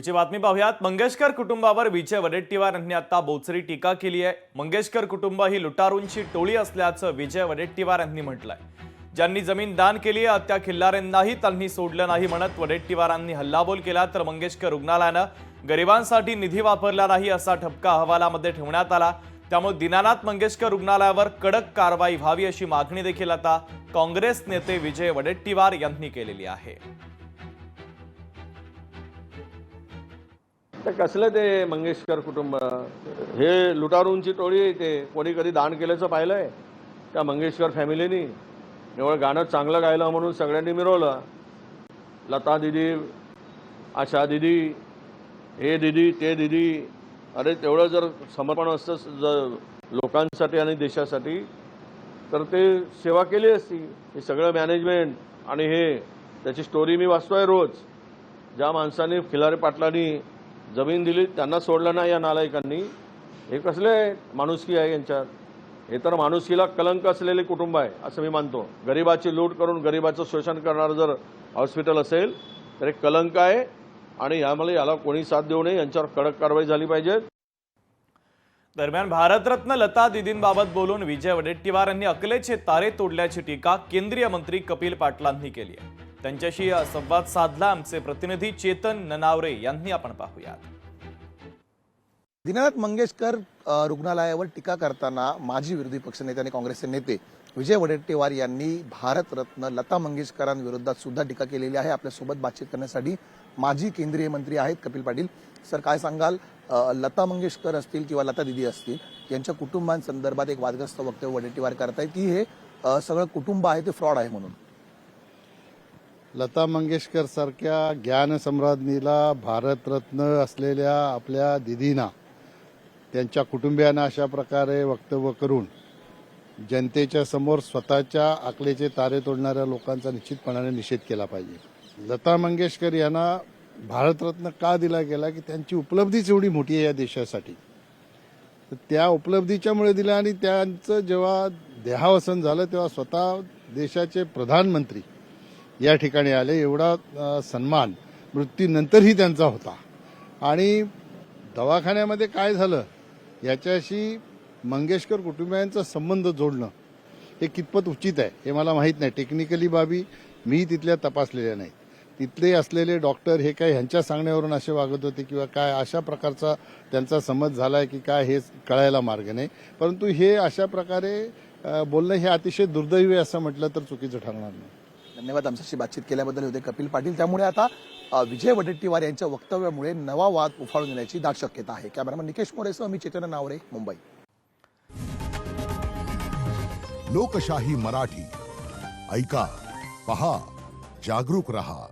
पुढची बातमी पाहूयात। मंगेशकर कुटुंबावर विजय वडेट्टीवार यांनी आता बोचरी टीका केली आहे। मंगेशकर कुटुंब ही लुटारूंची टोळी असल्याचं विजय वडेट्टीवार यांनी म्हटलंय। ज्यांनी जमीन दान केली आहे त्या खिल्लाऱ्यांनाही त्यांनी सोडलं नाही म्हणत वडेट्टीवारांनी हल्लाबोल केला। तर मंगेशकर रुग्णालयानं गरिबांसाठी निधी वापरला नाही असा ठपका अहवालामध्ये ठेवण्यात आला। त्यामुळे दीनानाथ मंगेशकर रुग्णालयावर कडक कारवाई व्हावी अशी मागणी देखील आता काँग्रेस नेते विजय वडेट्टीवार यांनी केलेली आहे। कसलं ते मंगेशकर कुटुंब हे लुटारूंची टोळी आहे। ते कोणी कधी दान केल्याचं पाहिलंय त्या मंगेशकर फॅमिलीनी? एवढं गाणं चांगलं गायलं म्हणून सगळ्यांनी मिरवलं। लता दिदी, आशा दिदी, हे दिदी ते दिदी, अरे तेवढं जर समर्पण असतं जर लोकांसाठी आणि देशासाठी तर ते सेवा केली असती। हे सगळं मॅनेजमेंट आणि हे त्याची स्टोरी मी वाचतोय रोज। ज्या माणसांनी खिलारे पाटलांनी जमीन दिली त्यांना सोडलं नाही या नालायकांनी। हे कसले माणुसकी आहे यांच्यात? हे तर माणुसकीला कलंक असलेले कुटुंब आहे असं मी मानतो। गरिबाची लूट करून गरिबाचं शोषण करणारं जर हॉस्पिटल असेल तर एक कलंक आहे आणि याला कोणी साथ देऊ नये, यांच्यावर कडक कारवाई झाली पाहिजे। दरम्यान भारतरत्न लता दीदींबाबत बोलून विजय वडेट्टीवार यांनी अकलेचे तारे तोडल्याची टीका केंद्रीय मंत्री कपिल पाटलांनी केली आहे। त्यांच्याशी संवाद साधला आमचे प्रतिनिधी चेतन ननावरे यांनी। आपण पाहूयात। दीनानाथ मंगेशकर रुग्णालयावर टीका करताना माजी विरोधी पक्षनेते आणि काँग्रेसचे नेते विजय वडेट्टीवार यांनी भारतरत्न लता मंगेशकरांविरोधात सुद्धा टीका केलेली आहे। आपल्यासोबत बातचीत करण्यासाठी माजी केंद्रीय मंत्री आहेत कपिल पाटील। सर, काय सांगाल, लता मंगेशकर असतील किंवा लता दिदी असतील यांच्या कुटुंबांसंदर्भात एक वादग्रस्त वक्तव्य वडेट्टीवार करतायत की हे सगळं कुटुंब आहे ते फ्रॉड आहे म्हणून? लता मंगेशकर सारख्या ज्ञानसम्राज्ञीला, भारतरत्न असलेल्या आपल्या दिदींना, त्यांच्या कुटुंबियांना अशा प्रकारे वक्तव्य करून जनतेच्या समोर स्वतःच्या अकलेचे तारे तोडणाऱ्या लोकांचा निश्चितपणाने निषेध केला पाहिजे। लता मंगेशकर यांना भारतरत्न का दिला गेला की त्यांची उपलब्धीच एवढी मोठी आहे या देशासाठी। तर त्या उपलब्धीच्यामुळे दिला आणि त्यांचं जेव्हा देहावसन झालं तेव्हा स्वतः देशाचे प्रधानमंत्री या ठिकाणी आले। एवढा सन्मान मृत्यूनंतरही त्यांचा होता। आणि दवाखान्यामध्ये काय झालं याच्याशी मंगेशकर कुटुंबियांचा संबंध जोडणं हे कितपत उचित आहे हे मला माहीत नाही। टेक्निकली बाबी मी तिथल्या तपासलेल्या नाहीत। तिथले असलेले डॉक्टर हे काय ह्यांच्या सांगण्यावरून असे वागत होते किंवा काय अशा प्रकारचा त्यांचा समज झालाय की काय हे कळायला मार्ग नाही। परंतु हे अशा प्रकारे बोलणं हे अतिशय दुर्दैवी असं म्हटलं तर चुकीचं ठरणार नाही। धन्यवाद आमच्याशी बातचीत केल्याबद्दल होते कपिल पाटील। त्यामुळे आता विजय वडेट्टीवार यांच्या वक्तव्यामुळे नवा वाद उफाळून येण्याची दाट शक्यता आहे। कॅमेरामन निकेश मोरेसह मी चेतन नावरे, मुंबई। लोकशाही मराठी ऐका, पहा, जागरूक रहा।